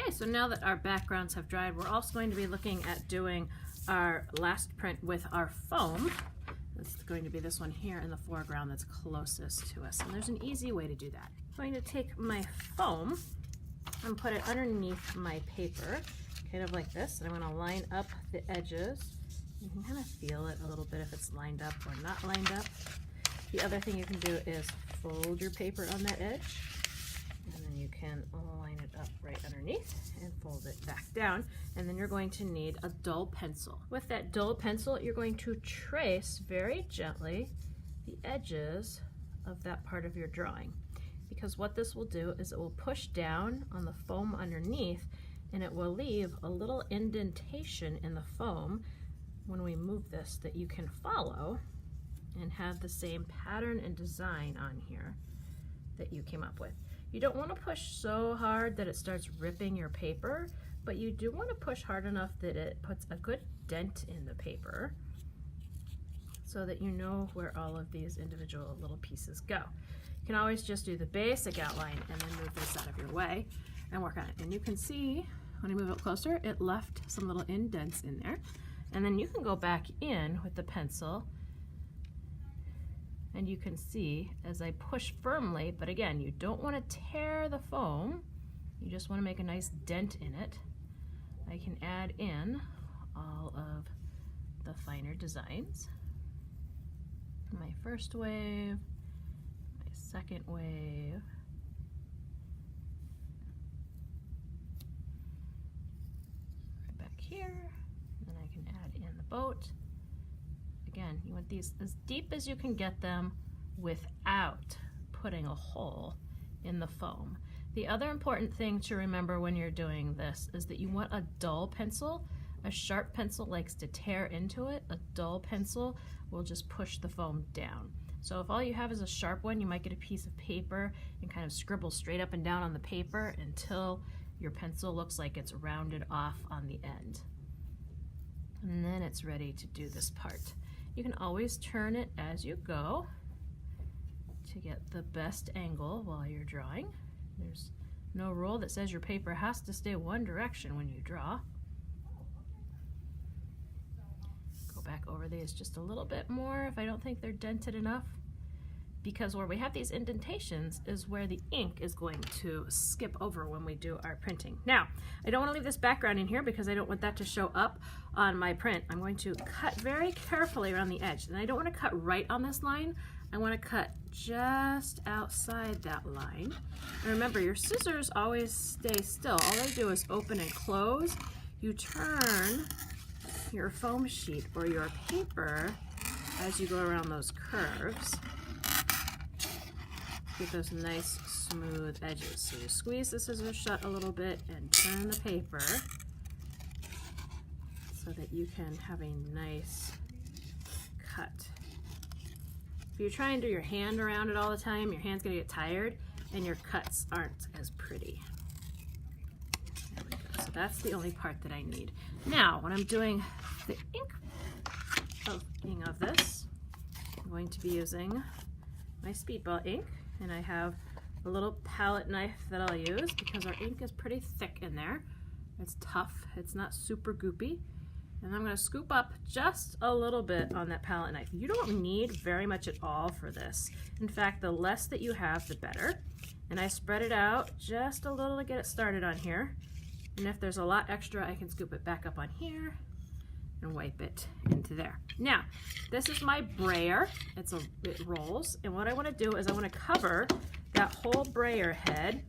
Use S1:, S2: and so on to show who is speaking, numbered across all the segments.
S1: Okay, so now that our backgrounds have dried, we're also going to be looking at doing our last print with our foam. It's going to be this one here in the foreground that's closest to us. And there's an easy way to do that. I'm going to take my foam and put it underneath my paper, kind of like this. And I'm going to line up the edges. You can kind of feel it a little bit if it's lined up or not lined up. The other thing you can do is fold your paper on that edge, and then you can line it up right underneath and fold it back down. And then you're going to need a dull pencil. With that dull pencil, you're going to trace very gently the edges of that part of your drawing, because what this will do is it will push down on the foam underneath, and it will leave a little indentation in the foam when we move this that you can follow and have the same pattern and design on here that you came up with. You don't want to push so hard that it starts ripping your paper, but you do want to push hard enough that it puts a good dent in the paper so that you know where all of these individual little pieces go. You can always just do the basic outline and then move this out of your way and work on it. And you can see when I move it closer, it left some little indents in there. And then you can go back in with the pencil, and you can see as I push firmly, but again, you don't want to tear the foam, you just want to make a nice dent in it. I can add in all of the finer designs. My first wave, my second wave, right back here, and then I can add in the boat. Again, you want these as deep as you can get them without putting a hole in the foam. The other important thing to remember when you're doing this is that you want a dull pencil. A sharp pencil likes to tear into it. A dull pencil will just push the foam down. So if all you have is a sharp one, you might get a piece of paper and kind of scribble straight up and down on the paper until your pencil looks like it's rounded off on the end. And then it's ready to do this part. You can always turn it as you go to get the best angle while you're drawing. There's no rule that says your paper has to stay one direction when you draw. Go back over these just a little bit more if I don't think they're dented enough, because where we have these indentations is where the ink is going to skip over when we do our printing. Now, I don't want to leave this background in here because I don't want that to show up on my print. I'm going to cut very carefully around the edge, and I don't want to cut right on this line. I want to cut just outside that line. And remember, your scissors always stay still. All they do is open and close. You turn your foam sheet or your paper as you go around those curves. Get those nice smooth edges. So you squeeze the scissors shut a little bit and turn the paper so that you can have a nice cut. If you try and do your hand around it all the time, your hand's gonna get tired and your cuts aren't as pretty. There we go. So that's the only part that I need. Now, when I'm doing the inking of this, I'm going to be using my Speedball ink, and I have a little palette knife that I'll use because our ink is pretty thick in there. It's tough, it's not super goopy. And I'm going to scoop up just a little bit on that palette knife. You don't need very much at all for this. In fact, the less that you have, the better. And I spread it out just a little to get it started on here. And if there's a lot extra, I can scoop it back up on here and wipe it into there. Now, this is my brayer. It rolls. And what I want to do is I want to cover that whole brayer head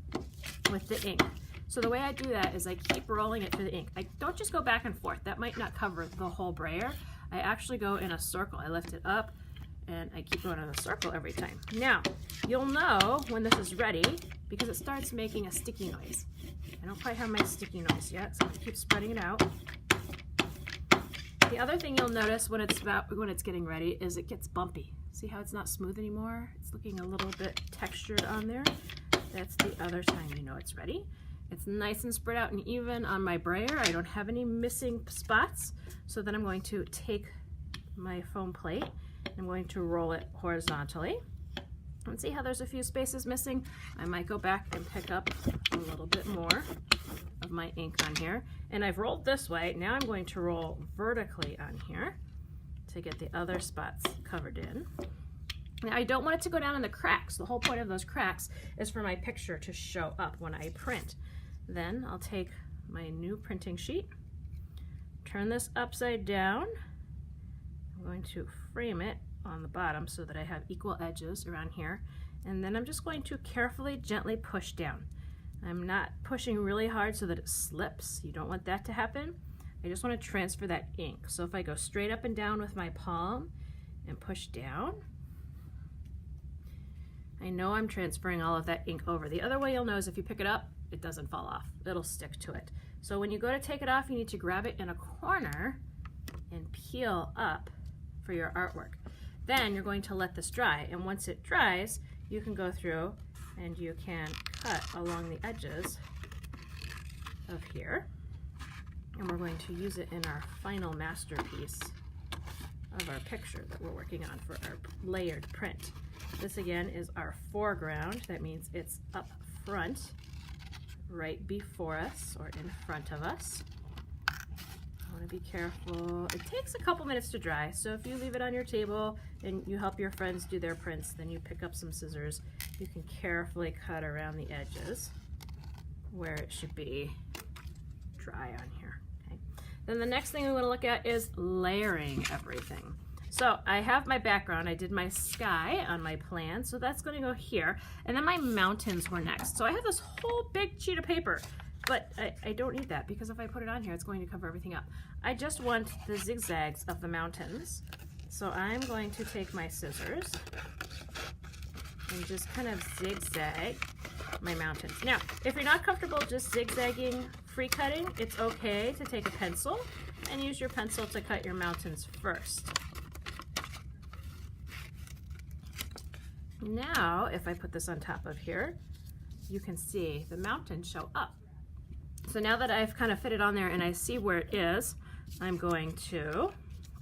S1: with the ink. So the way I do that is I keep rolling it through the ink. I don't just go back and forth. That might not cover the whole brayer. I actually go in a circle. I lift it up and I keep going in a circle every time. Now, you'll know when this is ready because it starts making a sticky noise. I don't quite have my sticky noise yet, so I'm gonna keep spreading it out. The other thing you'll notice when it's getting ready is it gets bumpy. See how it's not smooth anymore? It's looking a little bit textured on there. That's the other time you know it's ready. It's nice and spread out and even on my brayer. I don't have any missing spots. So then I'm going to take my foam plate and I'm going to roll it horizontally. And see how there's a few spaces missing? I might go back and pick up a little bit more of my ink on here. And I've rolled this way. Now I'm going to roll vertically on here to get the other spots covered in. Now I don't want it to go down in the cracks. The whole point of those cracks is for my picture to show up when I print. Then I'll take my new printing sheet, turn this upside down. I'm going to frame it on the bottom so that I have equal edges around here. And then I'm just going to carefully, gently push down. I'm not pushing really hard so that it slips. You don't want that to happen. I just want to transfer that ink. So if I go straight up and down with my palm and push down, I know I'm transferring all of that ink over. The other way you'll know is if you pick it up, it doesn't fall off. It'll stick to it. So when you go to take it off, you need to grab it in a corner and peel up for your artwork. Then you're going to let this dry, and once it dries, you can go through and you can cut along the edges of here. And we're going to use it in our final masterpiece of our picture that we're working on for our layered print. This again is our foreground. That means it's up front, right before us or in front of us. I want to be careful. It takes a couple minutes to dry, so if you leave it on your table and you help your friends do their prints, then you pick up some scissors. You can carefully cut around the edges where it should be dry on here. Okay. Then the next thing we want to look at is layering everything. So I have my background. I did my sky on my plan, so that's going to go here. And then my mountains were next. So I have this whole big sheet of paper, but I don't need that because if I put it on here, it's going to cover everything up. I just want the zigzags of the mountains. So I'm going to take my scissors and just kind of zigzag my mountains. Now, if you're not comfortable just zigzagging free cutting, it's okay to take a pencil and use your pencil to cut your mountains first. Now, if I put this on top of here, you can see the mountains show up. So now that I've kind of fit it on there and I see where it is, I'm going to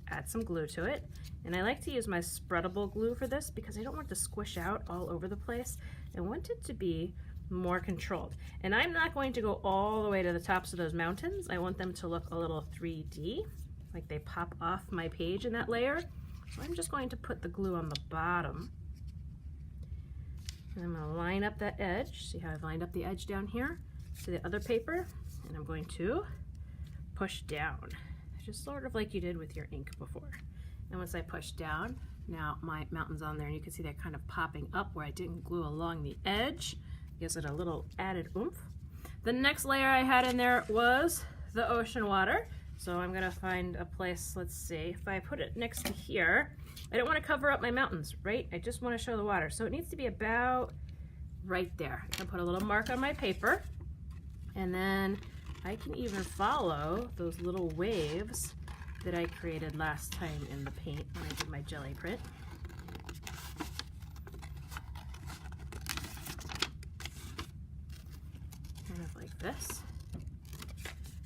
S1: add some glue to it. And I like to use my spreadable glue for this because I don't want it to squish out all over the place. I want it to be more controlled. And I'm not going to go all the way to the tops of those mountains. I want them to look a little 3D, like they pop off my page in that layer. So I'm just going to put the glue on the bottom. And I'm going to line up that edge. See how I've lined up the edge down here to the other paper? And I'm going to push down, just sort of like you did with your ink before. And once I push down, now my mountain's on there, and you can see that kind of popping up where I didn't glue along the edge. Gives it a little added oomph. The next layer I had in there was the ocean water. So I'm going to find a place, let's see, if I put it next to here, I don't want to cover up my mountains, right? I just want to show the water. So it needs to be about right there. I'm going to put a little mark on my paper, and then I can even follow those little waves that I created last time in the paint when I did my Gelli print. Kind of like this.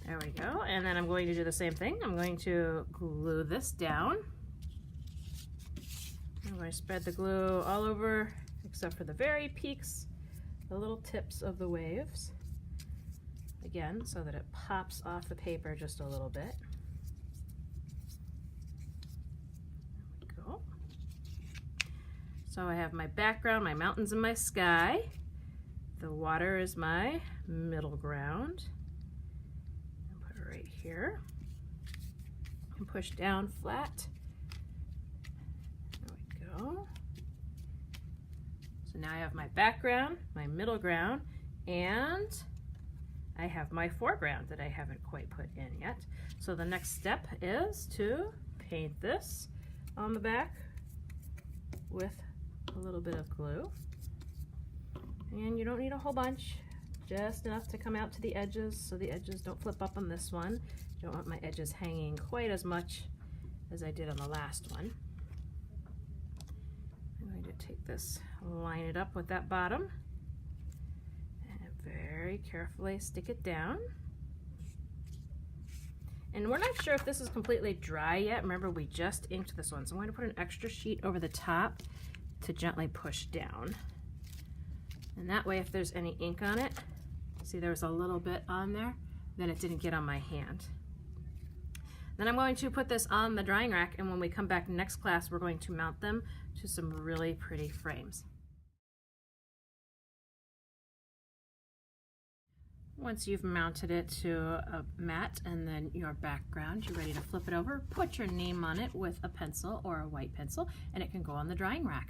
S1: There we go. And then I'm going to do the same thing. I'm going to glue this down. I'm going to spread the glue all over except for the very peaks, the little tips of the waves. Again, so that it pops off the paper just a little bit. There we go. So I have my background, my mountains and my sky. The water is my middle ground. I'll put it right here. And push down flat. There we go. So now I have my background, my middle ground, and I have my foreground that I haven't quite put in yet. So the next step is to paint this on the back with a little bit of glue. And you don't need a whole bunch, just enough to come out to the edges so the edges don't flip up on this one. I don't want my edges hanging quite as much as I did on the last one. I'm going to take this, line it up with that bottom, very carefully stick it down. And we're not sure if this is completely dry yet. Remember, we just inked this one. So I'm going to put an extra sheet over the top to gently push down. And that way, if there's any ink on it, see there's a little bit on there, then it didn't get on my hand. Then I'm going to put this on the drying rack, and when we come back next class, we're going to mount them to some really pretty frames. Once you've mounted it to a mat and then your background, you're ready to flip it over. Put your name on it with a pencil or a white pencil, and it can go on the drying rack.